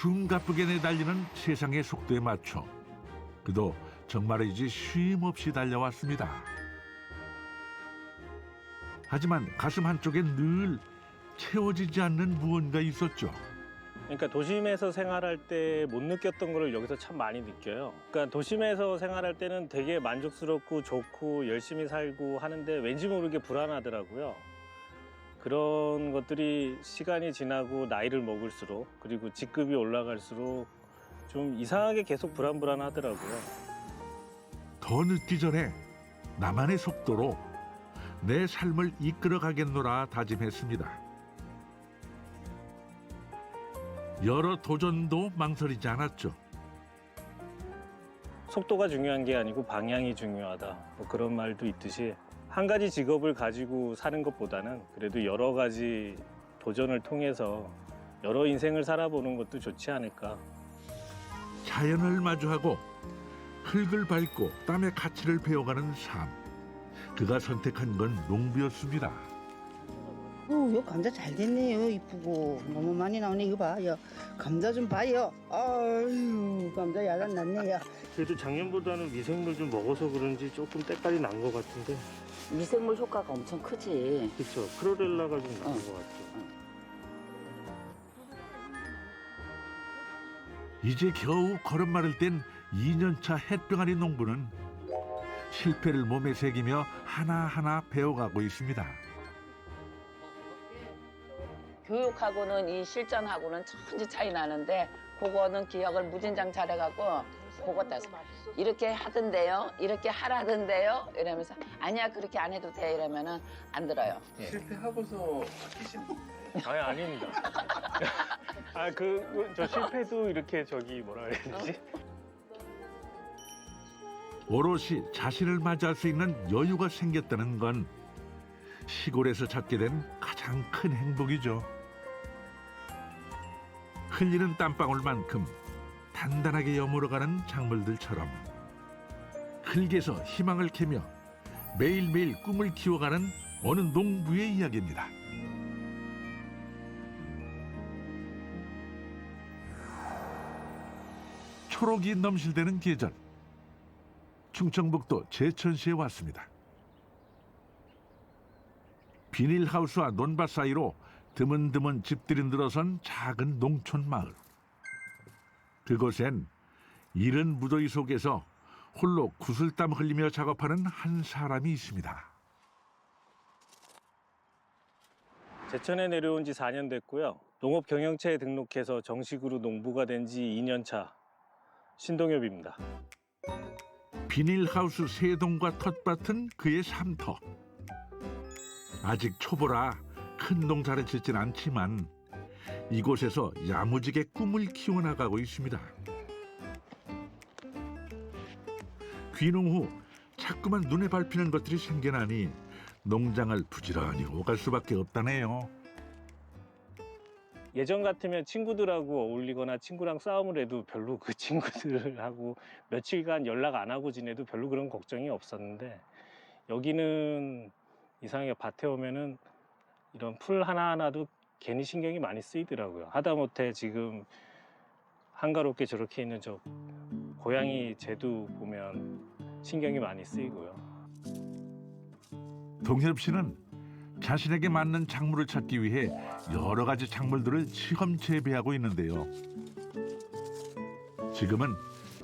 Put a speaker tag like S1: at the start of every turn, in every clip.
S1: 숨가쁘게 내달리는 세상의 속도에 맞춰 그도 정말이지 쉼 없이 달려왔습니다. 하지만 가슴 한쪽엔 늘 채워지지 않는 무언가 있었죠.
S2: 그러니까 도심에서 생활할 때 못 느꼈던 거를 여기서 참 많이 느껴요. 그러니까 도심에서 생활할 때는 되게 만족스럽고 좋고 열심히 살고 하는데 왠지 모르게 불안하더라고요. 그런 것들이 시간이 지나고 나이를 먹을수록 그리고 직급이 올라갈수록 좀 이상하게 계속 불안하더라고요.
S1: 더 늦기 전에 나만의 속도로 내 삶을 이끌어가겠노라 다짐했습니다. 여러 도전도 망설이지 않았죠.
S2: 속도가 중요한 게 아니고 방향이 중요하다. 뭐 그런 말도 있듯이 한 가지 직업을 가지고 사는 것보다는 그래도 여러 가지 도전을 통해서 여러 인생을 살아보는 것도 좋지 않을까.
S1: 자연을 마주하고 흙을 밟고 땀의 가치를 배워가는 삶. 그가 선택한 건 농부였습니다.
S3: 요 감자 잘 됐네요. 이쁘고 너무 많이 나오네. 이거 봐요. 감자 좀 봐요. 아유, 감자 야단 났네요.
S2: 그래도 작년보다는 미생물 좀 먹어서 그런지 조금 때깔이 난 것 같은데.
S3: 미생물 효과가 엄청 크지.
S2: 그렇죠. 크로렐라가 좀 나은 것 같죠.
S1: 이제 겨우 걸음마를 뗀 2년차 햇병아리 농부는 실패를 몸에 새기며 하나하나 배워가고 있습니다.
S4: 교육하고는 이 실전하고는 천지 차이 나는데 그거는 기억을 무진장 잘해갖고 그거 따서 이렇게 하던데요, 이렇게 하라던데요 이러면서 아니야 그렇게 안 해도 돼 이러면은 안 들어요.
S5: 실패하고서 바뀌신
S2: 아니 아닙니다. 저 실패도 이렇게 뭐라 그래야 되지?
S1: 오롯이 자신을 맞이할 수 있는 여유가 생겼다는 건 시골에서 찾게 된 가장 큰 행복이죠. 흘리는 땀방울만큼 단단하게 여물어가는 작물들처럼 흙에서 희망을 캐며 매일매일 꿈을 키워가는 어느 농부의 이야기입니다. 초록이 넘실대는 계절, 충청북도 제천시에 왔습니다. 비닐하우스와 논밭 사이로 드문드문 집들이 늘어선 작은 농촌 마을. 그곳엔 이른 무더위 속에서 홀로 구슬땀 흘리며 작업하는 한 사람이 있습니다.
S2: 제천에 내려온 지 4년 됐고요. 농업경영체에 등록해서 정식으로 농부가 된 지 2년 차 신동엽입니다.
S1: 비닐하우스 세 동과 텃밭은 그의 삶터. 아직 초보라 큰 농사를 짓진 않지만 이곳에서 야무지게 꿈을 키워나가고 있습니다. 귀농 후 자꾸만 눈에 밟히는 것들이 생겨나니 농장을 부지런히 오갈 수밖에 없다네요.
S2: 예전 같으면 친구들하고 어울리거나 친구랑 싸움을 해도 별로 그 친구들하고 며칠간 연락 안 하고 지내도 별로 그런 걱정이 없었는데 여기는 이상하게 밭에 오면은 이런 풀 하나하나도 괜히 신경이 많이 쓰이더라고요. 하다못해 지금 한가롭게 저렇게 있는 저 고양이 쟤도 보면 신경이 많이 쓰이고요.
S1: 동엽 씨는 자신에게 맞는 작물을 찾기 위해 여러 가지 작물들을 시험 재배하고 있는데요. 지금은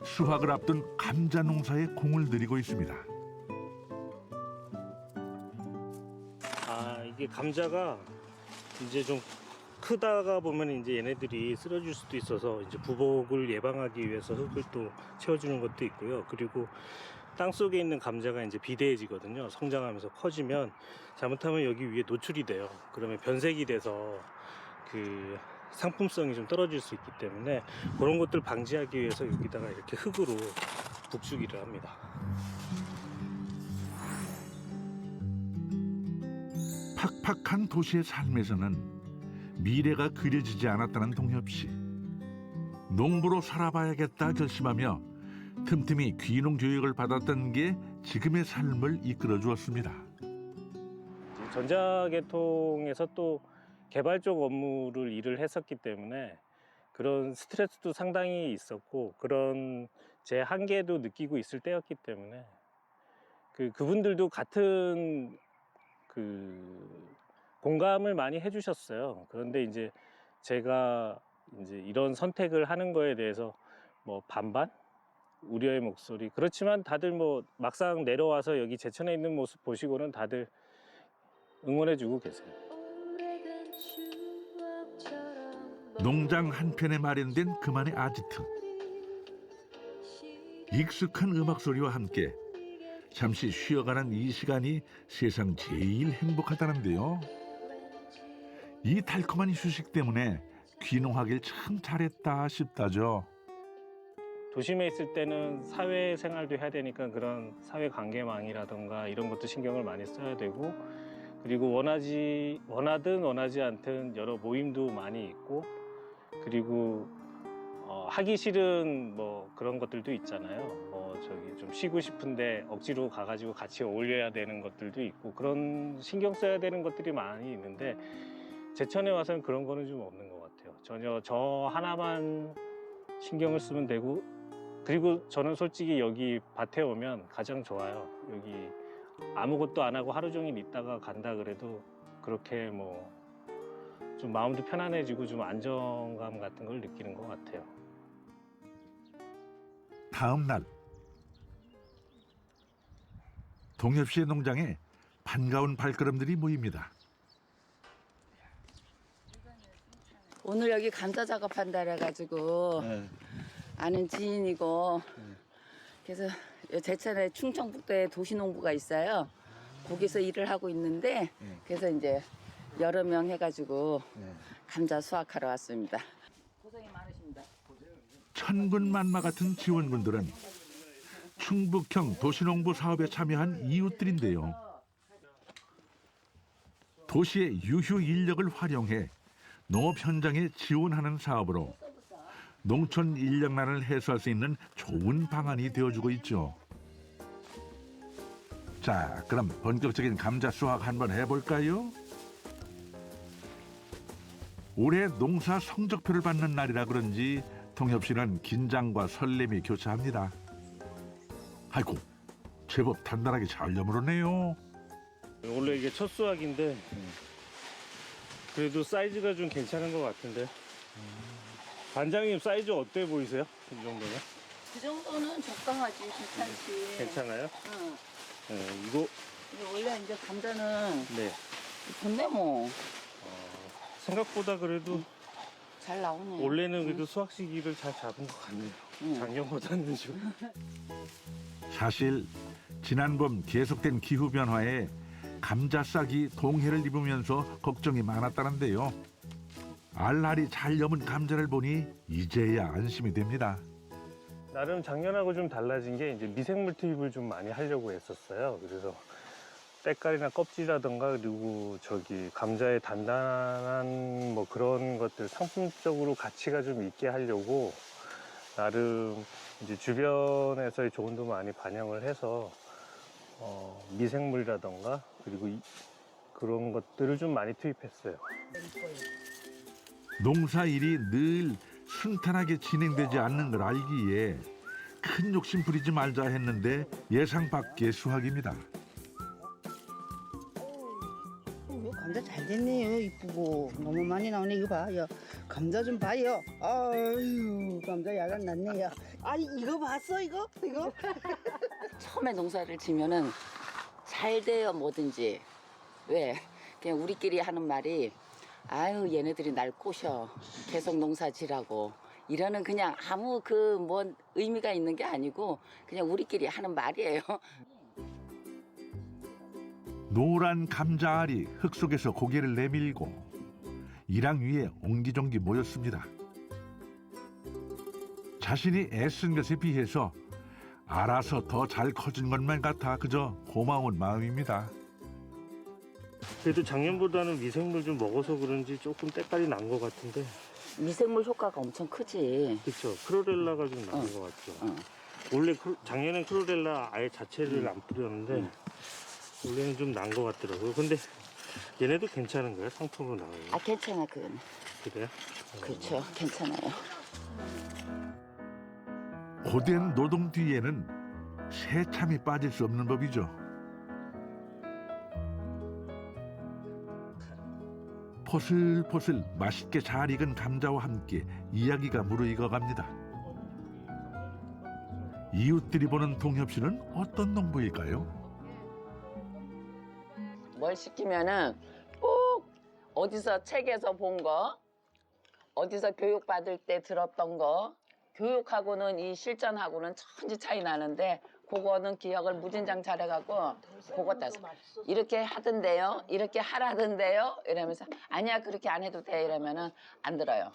S1: 수확을 앞둔 감자 농사에 공을 들이고 있습니다.
S2: 이게 감자가 이제 좀 크다가 보면 이제 얘네들이 쓰러질 수도 있어서 이제 부복을 예방하기 위해서 흙을 또 채워주는 것도 있고요. 그리고 땅 속에 있는 감자가 이제 비대해지거든요. 성장하면서 커지면 잘못하면 여기 위에 노출이 돼요. 그러면 변색이 돼서 그 상품성이 좀 떨어질 수 있기 때문에 그런 것들 방지하기 위해서 여기다가 이렇게 흙으로 북주기를 합니다.
S1: 팍팍한 도시의 삶에서는 미래가 그려지지 않았다는 동엽 씨. 농부로 살아봐야겠다 결심하며 틈틈이 귀농 교육을 받았던 게 지금의 삶을 이끌어 주었습니다.
S2: 전자계통에서 또 개발 쪽 업무를 일을 했었기 때문에 그런 스트레스도 상당히 있었고 그런 제 한계도 느끼고 있을 때였기 때문에 그분들도 같은 공감을 많이 해주셨어요. 그런데 이제 제가 이제 이런 선택을 하는 거에 대해서 뭐 반반? 우려의 목소리. 그렇지만 다들 뭐 막상 내려와서 여기 제천에 있는 모습 보시고는 다들 응원해주고 계세요.
S1: 농장 한편에 마련된 그만의 아지트. 익숙한 음악 소리와 함께 잠시 쉬어가는 이 시간이 세상 제일 행복하다는데요. 이 달콤한 휴식 때문에 귀농하길 참 잘했다 싶다죠.
S2: 도심에 있을 때는 사회생활도 해야 되니까 그런 사회관계망이라던가 이런 것도 신경을 많이 써야 되고, 그리고 원하든 원하지 않든 여러 모임도 많이 있고, 그리고 하기 싫은 뭐 그런 것들도 있잖아요. 저기 좀 쉬고 싶은데 억지로 가가지고 같이 어울려야 되는 것들도 있고, 그런 신경 써야 되는 것들이 많이 있는데 제천에 와서는 그런 거는 좀 없는 것 같아요. 전혀 저 하나만 신경을 쓰면 되고, 그리고 저는 솔직히 여기 밭에 오면 가장 좋아요. 여기 아무것도 안 하고 하루 종일 있다가 간다 그래도 그렇게 뭐 좀 마음도 편안해지고 좀 안정감 같은 걸 느끼는 것 같아요.
S1: 다음 날 동엽 씨의 농장에 반가운 발걸음들이 모입니다.
S4: 오늘 여기 감자 작업한다 그래가지고 아는 지인이고 그래서 제천에 충청북도에 도시농부가 있어요. 거기서 일을 하고 있는데 그래서 이제 여러 명 해가지고 감자 수확하러 왔습니다. 고생이 많으십니다.
S1: 천군만마 같은 지원군들은 충북형 도시농부 사업에 참여한 이웃들인데요. 도시의 유휴 인력을 활용해 농업 현장에 지원하는 사업으로 농촌 인력난을 해소할 수 있는 좋은 방안이 되어주고 있죠. 자, 그럼 본격적인 감자 수확 한번 해볼까요? 올해 농사 성적표를 받는 날이라 그런지 동엽 씨는 긴장과 설렘이 교차합니다. 아이고, 제법 단단하게 잘 여물었네요.
S2: 원래 이게 첫 수확인데 그래도 사이즈가 좀 괜찮은 것 같은데. 반장님 사이즈 어때 보이세요? 이 정도면?
S4: 그 정도는 적당하지, 괜찮지.
S2: 괜찮아요?
S4: 응.
S2: 이거
S4: 근데 원래 이제 감자는
S2: 네.
S4: 좋네 뭐.
S2: 생각보다 그래도
S4: 잘 나오네.
S2: 원래는 그래도 수확 시기를 잘 잡은 것 같네요. 작년보다는 좀.
S1: 사실 지난 봄 계속된 기후 변화에 감자 싹이 동해를 입으면서 걱정이 많았다는데요. 알알이 잘 여문 감자를 보니 이제야 안심이 됩니다.
S2: 나름 작년하고 좀 달라진 게 이제 미생물 투입을 좀 많이 하려고 했었어요. 그래서 때깔이나 껍질이라던가 그리고 저기 감자의 단단한 뭐 그런 것들 상품적으로 가치가 좀 있게 하려고 나름 이제 주변에서의 조언도 많이 반영을 해서 미생물이라던가 그리고 그런 것들을 좀 많이 투입했어요.
S1: 농사일이 늘 순탄하게 진행되지 않는 걸 알기에 큰 욕심 부리지 말자 했는데 예상 밖의 수확입니다.
S3: 이거 감자 잘 됐네요. 이쁘고 너무 많이 나오네. 이거 봐, 야 감자 좀 봐요. 아유, 감자 야간 났네요. 아니 이거 봤어 이거?
S4: 처음에 농사를 지면은 잘 돼요 뭐든지. 왜? 그냥 우리끼리 하는 말이 아유 얘네들이 날 꼬셔 계속 농사 지라고 이러는 그냥 아무 뭔 의미가 있는 게 아니고 그냥 우리끼리 하는 말이에요.
S1: 노란 감자알이 흙 속에서 고개를 내밀고 이랑 위에 옹기종기 모였습니다. 자신이 애쓴 것에 비해서 알아서 더 잘 커진 것만 같아 그저 고마운 마음입니다.
S2: 그래도 작년보다는 미생물 좀 먹어서 그런지 조금 때깔이 난 것 같은데.
S4: 미생물 효과가 엄청 크지.
S2: 그렇죠. 크로렐라가 좀 나는 것 같죠. 원래 작년엔 크로렐라 아예 자체를 안 뿌렸는데 원래는 좀 난 것 같더라고요. 근데 얘네도 괜찮은 거예요? 상품으로 나와요?
S4: 아 괜찮아 그건.
S2: 그래요?
S4: 그렇죠. 괜찮아요.
S1: 고된 노동 뒤에는 새참이 빠질 수 없는 법이죠. 포슬포슬 맛있게 잘 익은 감자와 함께 이야기가 무르익어갑니다. 이웃들이 보는 동엽 씨는 어떤 농부일까요?
S4: 뭘 시키면은 꼭 어디서 책에서 본 거, 어디서 교육받을 때 들었던 거, 교육하고는 이 실전하고는 천지 차이 나는데 그거는 기억을 무진장 잘해갖고 그거 따서 이렇게 하던데요, 이렇게 하라던데요 이러면서 아니야 그렇게 안 해도 돼 이러면은 안 들어요.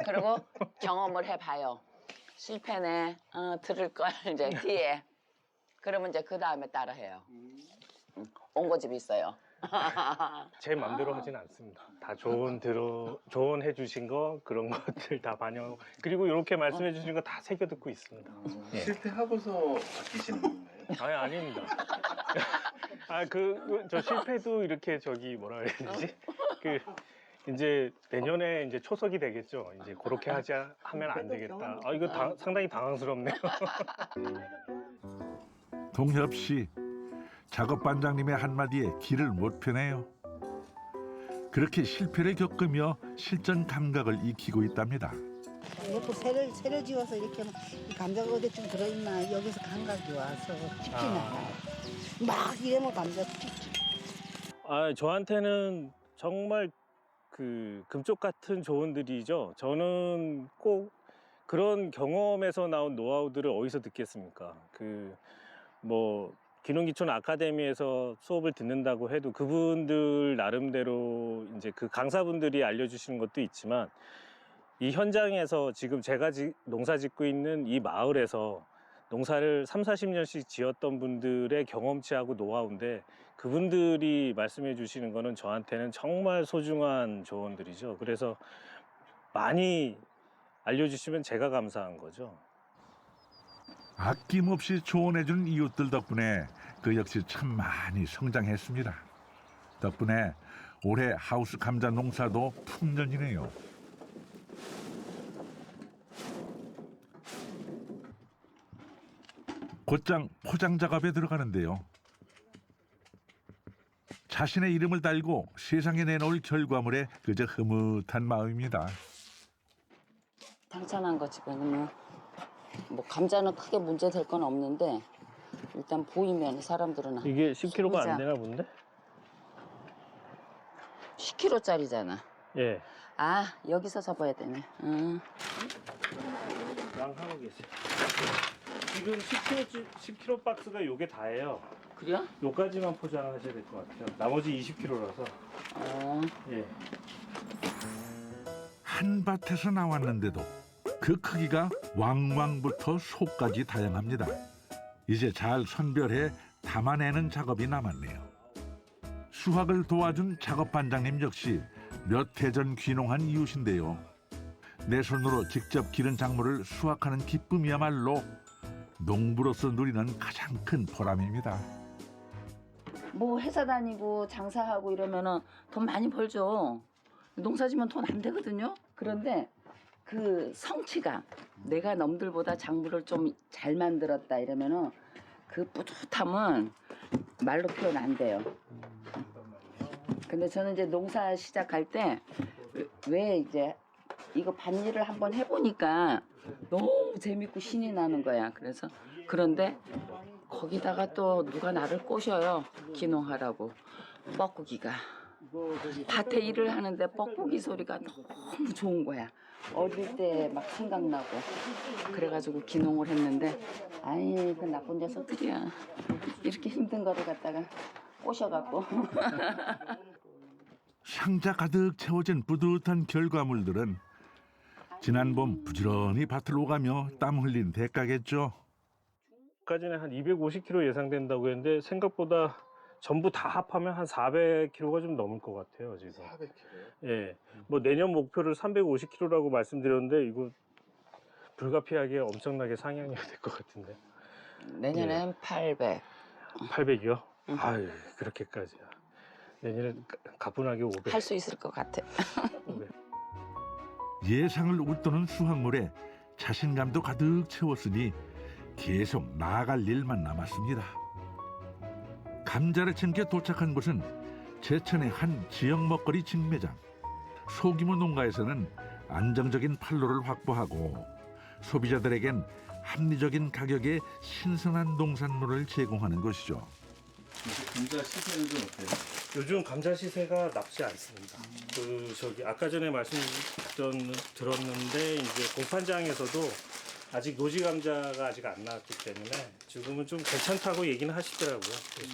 S4: 그리고 경험을 해봐요. 실패네, 들을 걸 이제 뒤에. 그러면 이제 그 다음에 따라해요. 옹고집이 있어요.
S2: 제 맘대로 하진 않습니다. 다 조언해 주신 거 그런 것들 다 반영. 그리고 이렇게 말씀해 주신 거 다 새겨 듣고 있습니다. 예.
S5: 실패하고서 바뀌시는 건가요?
S2: 아니 아닙니다. 저 실패도 이렇게 뭐라 그래야 되지? 이제 내년에 이제 초석이 되겠죠. 이제 그렇게 하면 안 되겠다. 이거 상당히 당황스럽네요.
S1: 동엽 씨, 작업 반장님의 한마디에 길을 못 펴네요. 그렇게 실패를 겪으며 실전 감각을 익히고 있답니다.
S3: 이것도 새를 지어서 이렇게 하면 이 감자가 어디쯤 들어있나 여기서 감각이 와서 쉽지 않아요. 막 이러면 감자 쉽지.
S2: 저한테는 정말 금쪽 같은 조언들이죠. 저는 꼭 그런 경험에서 나온 노하우들을 어디서 듣겠습니까? 귀농귀촌 아카데미에서 수업을 듣는다고 해도 그분들 나름대로 이제 그 강사분들이 알려주시는 것도 있지만 이 현장에서 지금 제가 농사 짓고 있는 이 마을에서 농사를 30-40년씩 지었던 분들의 경험치하고 노하우인데 그분들이 말씀해 주시는 거는 저한테는 정말 소중한 조언들이죠. 그래서 많이 알려주시면 제가 감사한 거죠.
S1: 아낌없이 조언해준 이웃들 덕분에 그 역시 참 많이 성장했습니다. 덕분에 올해 하우스 감자 농사도 풍년이네요. 곧장 포장 작업에 들어가는데요. 자신의 이름을 달고 세상에 내놓을 결과물에 그저 흐뭇한 마음입니다.
S4: 당찬한 거 지금 뭐 감자는 크게 문제 될 건 없는데 일단 보이면 사람들은
S2: 이게 10kg가
S4: 보자.
S2: 안 되나 본데?
S4: 10kg짜리잖아.
S2: 예.
S4: 여기서 접어야 되네.
S2: 양하고 계세요. 지금 10kg 박스가 요게 다예요.
S4: 그래요?
S2: 요까지만 포장하셔야 될 것 같아요. 나머지 20kg라서. 예.
S1: 한 밭에서 나왔는데도 그 크기가 왕왕부터 속까지 다양합니다. 이제 잘 선별해 담아내는 작업이 남았네요. 수확을 도와준 작업 반장님 역시 몇 해 전 귀농한 이웃인데요. 내 손으로 직접 기른 작물을 수확하는 기쁨이야말로 농부로서 누리는 가장 큰 보람입니다.
S4: 뭐 회사 다니고 장사하고 이러면은 돈 많이 벌죠. 농사지면 돈 안 되거든요. 그런데 그 성취감, 내가 남들보다 작물을 좀 잘 만들었다 이러면은 그 뿌듯함은 말로 표현 안 돼요. 근데 저는 이제 농사 시작할 때 왜 이제 이거 밭일을 한번 해보니까 너무 재밌고 신이 나는 거야. 그런데 거기다가 또 누가 나를 꼬셔요. 귀농하라고. 뻐꾸기가. 밭에 일을 하는데 뻐꾸기 소리가 너무 좋은 거야. 어릴 때 막 생각나고. 그래가지고 귀농을 했는데 그 나쁜 녀석들이야. 이렇게 힘든 거를 갖다가 꼬셔갖고.
S1: 상자 가득 채워진 뿌듯한 결과물들은 지난 봄 부지런히 밭을 오가며 땀 흘린 대가겠죠.
S2: 까지는 한 250kg 예상된다고 했는데 생각보다 전부 다 합하면 한 400kg가 좀 넘을 것 같아요 지금.
S5: 400kg요?
S2: 예. 뭐 내년 목표를 350kg라고 말씀드렸는데 이거 불가피하게 엄청나게 상향해야 될 것 같은데.
S4: 내년엔 800.
S2: 800이요? 아유 그렇게까지야. 내년에 가뿐하게 500.
S4: 할 수 있을 것 같아.
S2: 500.
S1: 예상을 웃도는 수확물에 자신감도 가득 채웠으니 계속 나아갈 일만 남았습니다. 감자를 챙겨 도착한 곳은 제천의 한 지역 먹거리 직매장. 소규모 농가에서는 안정적인 판로를 확보하고 소비자들에겐 합리적인 가격에 신선한 농산물을 제공하는 것이죠.
S5: 감자 시세는 좀 어때요?
S2: 요즘 감자 시세가 낮지 않습니다. 아까 전에 들었는데 이제 공판장에서도 아직 노지 감자가 아직 안 나왔기 때문에 지금은 좀 괜찮다고 얘기는 하시더라고요. 그래서.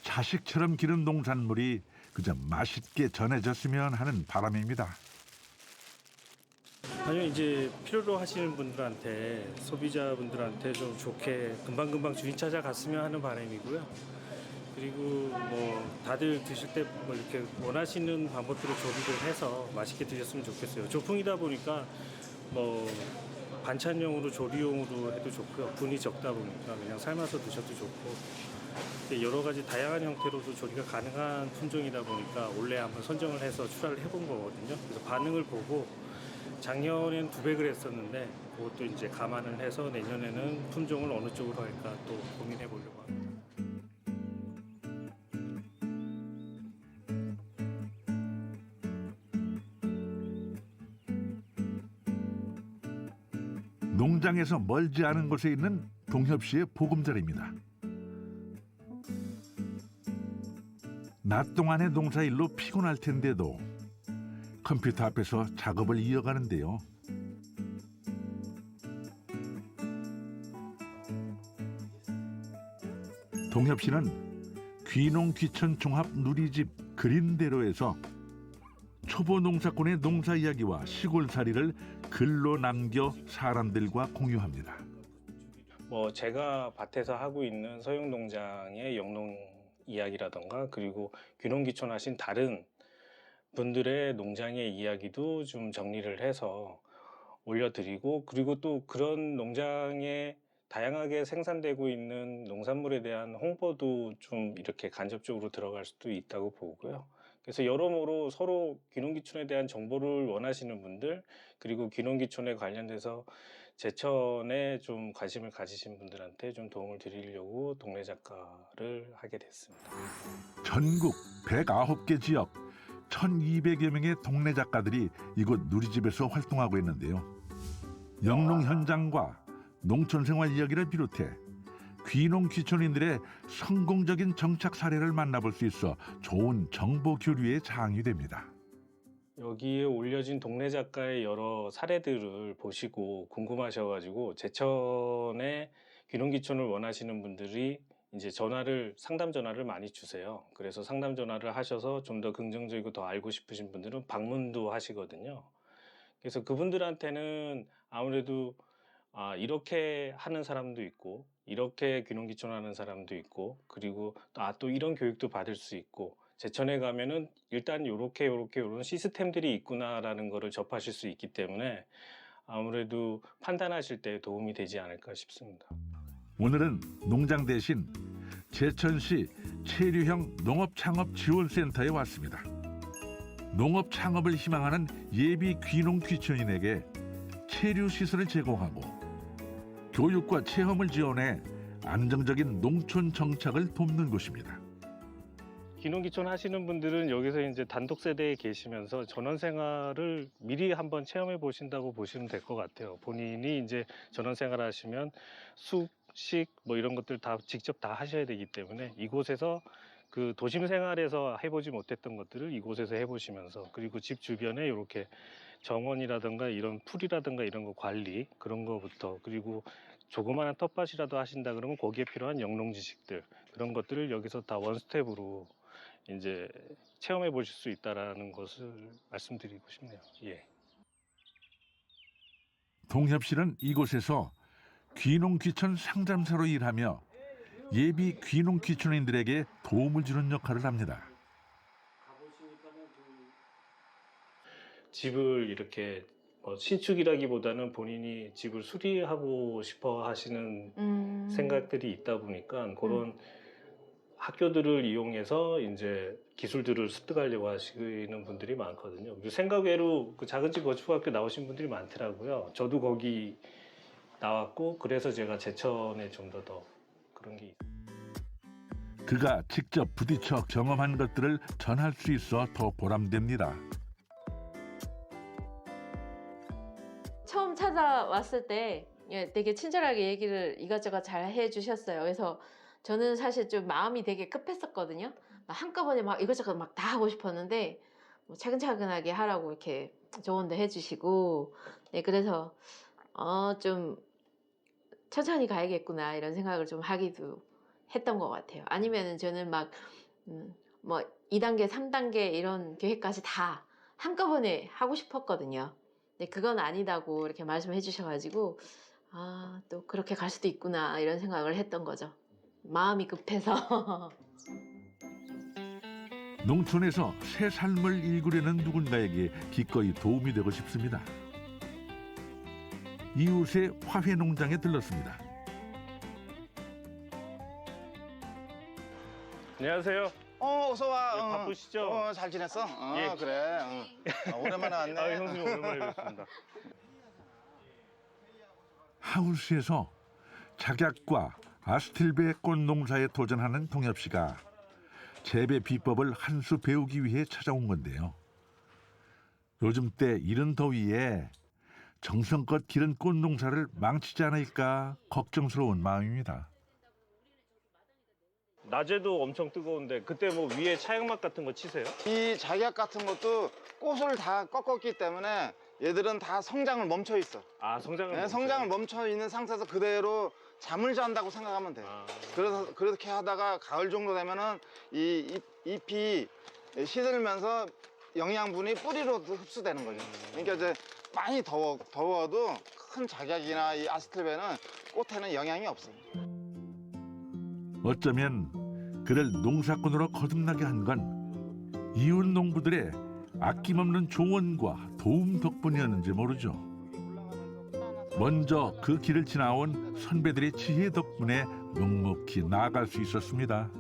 S1: 자식처럼 기른 농산물이 그저 맛있게 전해졌으면 하는 바람입니다.
S2: 아니요, 이제 필요로 하시는 분들한테, 소비자분들한테 좀 좋게 금방금방 주인 찾아갔으면 하는 바람이고요. 그리고 뭐 다들 드실 때 뭐 이렇게 원하시는 방법대로 조리를 해서 맛있게 드셨으면 좋겠어요. 조풍이다 보니까 뭐 반찬용으로 조리용으로 해도 좋고요. 분이 적다 보니까 그냥 삶아서 드셔도 좋고 여러 가지 다양한 형태로도 조리가 가능한 품종이다 보니까 올해 한번 선정을 해서 출하를 해본 거거든요. 그래서 반응을 보고 작년엔 200을 했었는데 그것도 이제 감안을 해서 내년에는 품종을 어느 쪽으로 할까 또 고민해 보려고 합니다.
S1: 농장에서 멀지 않은 곳에 있는 동협 씨의 보금자리입니다. 낮 동안의 농사일로 피곤할 텐데도 컴퓨터 앞에서 작업을 이어가는데요. 동협 씨는 귀농귀천 종합 누리집 그린대로에서 초보 농사꾼의 농사 이야기와 시골살이를 글로 남겨 사람들과 공유합니다.
S2: 뭐 제가 밭에서 하고 있는 서영 농장의 영농 이야기라던가 그리고 귀농귀촌 하신 다른 분들의 농장의 이야기도 좀 정리를 해서 올려드리고 그리고 또 그런 농장에 다양하게 생산되고 있는 농산물에 대한 홍보도 좀 이렇게 간접적으로 들어갈 수도 있다고 보고요. 그래서 여러모로 서로 귀농귀촌에 대한 정보를 원하시는 분들 그리고 귀농귀촌에 관련돼서 제천에 좀 관심을 가지신 분들한테 좀 도움을 드리려고 동네 작가를 하게 됐습니다.
S1: 전국 109개 지역 1200여 명의 동네 작가들이 이곳 누리집에서 활동하고 있는데요. 영농 현장과 농촌생활 이야기를 비롯해 귀농귀촌인들의 성공적인 정착 사례를 만나볼 수 있어 좋은 정보 교류의 장이 됩니다.
S2: 여기에 올려진 동네 작가의 여러 사례들을 보시고 궁금하셔가지고 제천에 귀농귀촌을 원하시는 분들이 이제 상담 전화를 많이 주세요. 그래서 상담 전화를 하셔서 좀 더 긍정적이고 더 알고 싶으신 분들은 방문도 하시거든요. 그래서 그분들한테는 아무래도 이렇게 하는 사람도 있고 이렇게 귀농귀촌 하는 사람도 있고 그리고 또 이런 교육도 받을 수 있고 제천에 가면은 일단 요런 시스템들이 있구나라는 거를 접하실 수 있기 때문에 아무래도 판단하실 때 도움이 되지 않을까 싶습니다.
S1: 오늘은 농장 대신 제천시 체류형 농업창업지원센터에 왔습니다. 농업 창업을 희망하는 예비 귀농귀촌인에게 체류 시설을 제공하고 교육과 체험을 지원해 안정적인 농촌 정착을 돕는 곳입니다.
S2: 귀농귀촌 하시는 분들은 여기서 이제 단독 세대에 계시면서 전원 생활을 미리 한번 체험해 보신다고 보시면 될 것 같아요. 본인이 이제 전원 생활 하시면 숙식 뭐 이런 것들 다 직접 다 하셔야 되기 때문에 이곳에서 그 도심 생활에서 해보지 못했던 것들을 이곳에서 해보시면서 그리고 집 주변에 이렇게 정원이라든가 이런 풀이라든가 이런 거 관리 그런 거부터 그리고 조그마한 텃밭이라도 하신다 그러면 거기에 필요한 영농 지식들 그런 것들을 여기서 다 원스텝으로 이제 체험해 보실 수 있다라는 것을 말씀드리고 싶네요. 예.
S1: 동협 씨는 이곳에서 귀농귀촌 상담사로 일하며 예비 귀농귀촌인들에게 도움을 주는 역할을 합니다.
S2: 집을 이렇게 신축이라기보다는 본인이 집을 수리하고 싶어 하시는 생각들이 있다 보니까 그런 학교들을 이용해서 이제 기술들을 습득하려고 하시는 분들이 많거든요. 그리고 생각 외로 그 작은 집 건축학교 나오신 분들이 많더라고요. 저도 거기 나왔고 그래서 제가 제천에 좀 더 그런 게 있어요.
S1: 그가 직접 부딪혀 경험한 것들을 전할 수 있어 더 보람됩니다.
S6: 처음 찾아왔을 때 되게 친절하게 얘기를 이것저것 잘 해주셨어요. 그래서 저는 사실 좀 마음이 되게 급했었거든요. 막 한꺼번에 막 이것저것 막 다 하고 싶었는데 뭐 차근차근하게 하라고 이렇게 조언도 해주시고, 네, 그래서 좀 천천히 가야겠구나 이런 생각을 좀 하기도 했던 것 같아요. 아니면은 저는 막 뭐 2단계, 3단계 이런 계획까지 다 한꺼번에 하고 싶었거든요. 근데 그건 아니다고 이렇게 말씀해 주셔가지고 또 그렇게 갈 수도 있구나 이런 생각을 했던 거죠. 마음이 급해서.
S1: 농촌에서 새 삶을 일구려는 누군가에게 기꺼이 도움이 되고 싶습니다. 이웃의 화훼 농장에 들렀습니다.
S2: 안녕하세요.
S7: 어서 와.
S2: 네, 바쁘시죠?
S7: 잘 지냈어?
S2: 예.
S7: 그래. 오랜만에 왔네.
S2: 아, 형님 오랜만에 뵙습니다.
S1: 하우스에서 작약과 아스틸베 꽃 농사에 도전하는 동엽 씨가 재배 비법을 한 수 배우기 위해 찾아온 건데요. 요즘 때 이른 더위에 정성껏 기른 꽃 농사를 망치지 않을까 걱정스러운 마음입니다.
S2: 낮에도 엄청 뜨거운데 그때 뭐 위에 차양막 같은 거 치세요?
S7: 이 작약 같은 것도 꽃을 다 꺾었기 때문에 얘들은 다 성장을 멈춰 있어.
S2: 아, 성장을
S7: 네,
S2: 멈춰요?
S7: 성장을 멈춰 있는 상태에서 그대로 잠을 잔다고 생각하면 돼.
S2: 아.
S7: 그래서 그렇게 하다가 가을 정도 되면은 이 잎이 시들면서 영양분이 뿌리로 흡수되는 거죠. 그러니까 이제 많이 더워도 큰 작약이나 이 아스틸베는 꽃에는 영향이 없어요.
S1: 어쩌면 그를 농사꾼으로 거듭나게 한 건 이웃 농부들의 아낌없는 조언과 도움 덕분이었는지 모르죠. 먼저 그 길을 지나온 선배들의 지혜 덕분에 묵묵히 나아갈 수 있었습니다.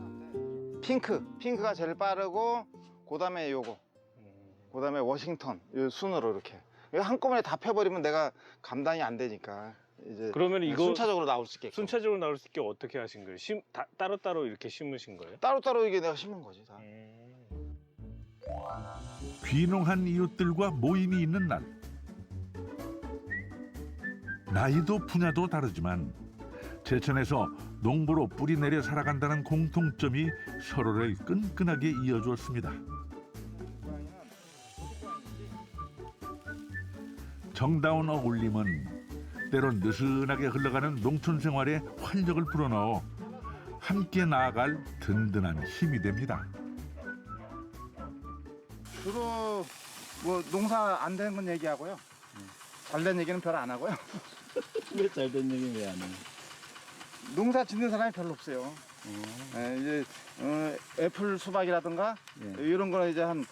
S7: 핑크가 제일 빠르고 그다음에 요거, 그다음에 워싱턴 요 순으로 이렇게 이거 한꺼번에 다 펴버리면 내가 감당이 안 되니까 이제
S2: 그러면 이거
S7: 순차적으로 나올 수 있게
S2: 순차적으로 나올 수 있게 어떻게 하신 거예요? 따로따로 이렇게 심으신 거예요?
S7: 따로따로 이게 내가 심은 거지 다.
S1: 귀농한 이웃들과 모임이 있는 날. 나이도 분야도 다르지만 제천에서 농부로 뿌리내려 살아간다는 공통점이 서로를 끈끈하게 이어주었습니다. 정다운 어울림은 때론 느슨하게 흘러가는 농촌 생활에 활력을 불어넣어 함께 나아갈 든든한 힘이 됩니다.
S7: 주로 뭐 농사 안 된 건 얘기하고요. 잘 된 얘기는 별로 안 하고요.
S5: 왜 잘 된 얘기 왜 안 해?
S7: 농사 짓는 사람이 별로 없어요. 이제 애플 수박이라든가 이런 거는 이제 한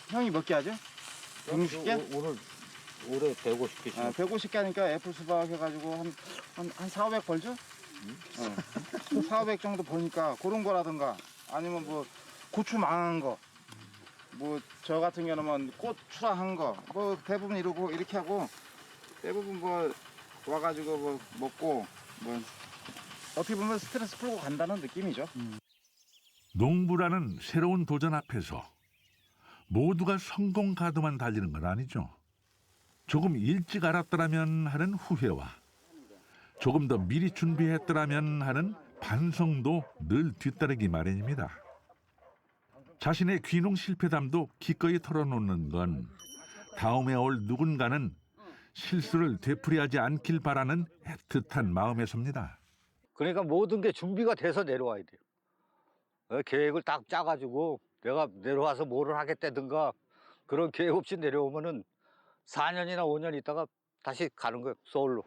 S7: 형이 몇 개 하죠? 160개?
S8: 오늘 올해 150개.
S7: 150개 하니까 애플 수박 해가지고 한 4, 500 벌죠? 4, 500 정도 보니까 그런 거라든가 아니면 뭐 고추 망한 거, 뭐 저 같은 경우는 꽃 출하한 거, 뭐 대부분 이러고 이렇게 하고 대부분 뭐 와가지고 뭐 먹고 뭐 어떻게 보면 스트레스 풀고 간다는 느낌이죠.
S1: 농부라는 새로운 도전 앞에서 모두가 성공 가도만 달리는 건 아니죠. 조금 일찍 알았더라면 하는 후회와 조금 더 미리 준비했더라면 하는 반성도 늘 뒤따르기 마련입니다. 자신의 귀농 실패담도 기꺼이 털어놓는 건 다음에 올 누군가는 실수를 되풀이하지 않길 바라는 애틋한 마음에서입니다.
S8: 그러니까 모든 게 준비가 돼서 내려와야 돼요. 계획을 딱 짜가지고 내가 내려와서 뭐를 하겠다든가 그런 계획 없이 내려오면은 4년이나 5년 있다가 다시 가는 거예요, 서울로.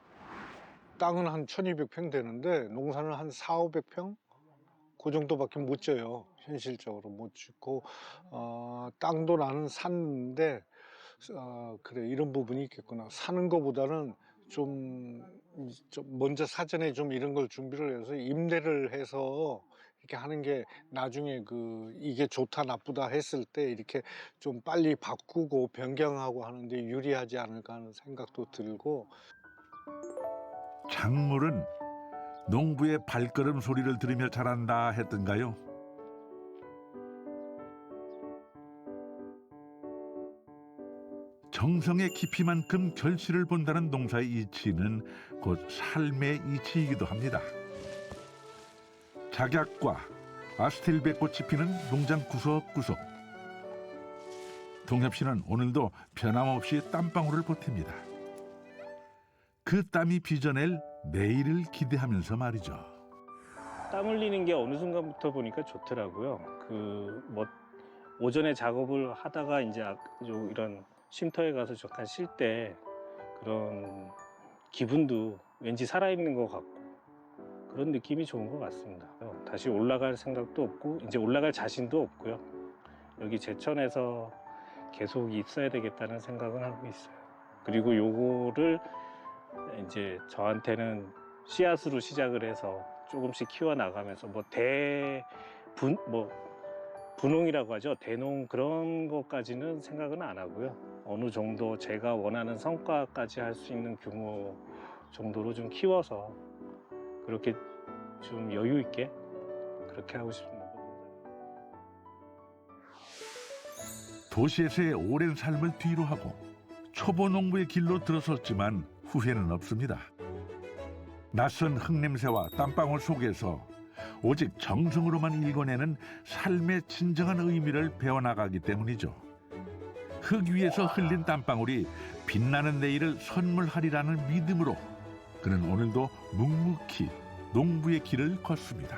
S9: 땅은 한 1200평 되는데 농사는 한 400~500평? 그 정도밖에 못 져요. 현실적으로 못 짓고 땅도 나는 샀는데 그래 이런 부분이 있겠구나. 사는 거보다는 좀 먼저 사전에 좀 이런 걸 준비를 해서 임대를 해서 이렇게 하는 게 나중에 이게 좋다 나쁘다 했을 때 이렇게 좀 빨리 바꾸고 변경하고 하는데 유리하지 않을까 하는 생각도 들고.
S1: 작물은 농부의 발걸음 소리를 들으며 자란다 했던가요? 정성의 깊이만큼 결실을 본다는 농사의 이치는 곧 삶의 이치이기도 합니다. 작약과 아스틸베꽃이 피는 농장 구석구석. 동엽 씨는 오늘도 변함없이 땀방울을 보탭니다. 그 땀이 빚어낼 내일을 기대하면서 말이죠.
S2: 땀 흘리는 게 어느 순간부터 보니까 좋더라고요. 오전에 작업을 하다가 이제 이런 쉼터에 가서 잠깐 쉴 때 그런 기분도 왠지 살아있는 것 같고 그런 느낌이 좋은 것 같습니다. 다시 올라갈 생각도 없고 이제 올라갈 자신도 없고요. 여기 제천에서 계속 있어야 되겠다는 생각은 하고 있어요. 그리고 요거를 이제 저한테는 씨앗으로 시작을 해서 조금씩 키워나가면서 분홍이라고 하죠. 대농 그런 것까지는 생각은 안 하고요. 어느 정도 제가 원하는 성과까지 할 수 있는 규모 정도로 좀 키워서 그렇게 좀 여유 있게 그렇게 하고 싶습니다.
S1: 도시에서의 오랜 삶을 뒤로하고 초보 농부의 길로 들어섰지만 후회는 없습니다. 낯선 흙냄새와 땀방울 속에서 오직 정성으로만 읽어내는 삶의 진정한 의미를 배워나가기 때문이죠. 흙 위에서 흘린 땀방울이 빛나는 내일을 선물하리라는 믿음으로 그는 오늘도 묵묵히 농부의 길을 걷습니다.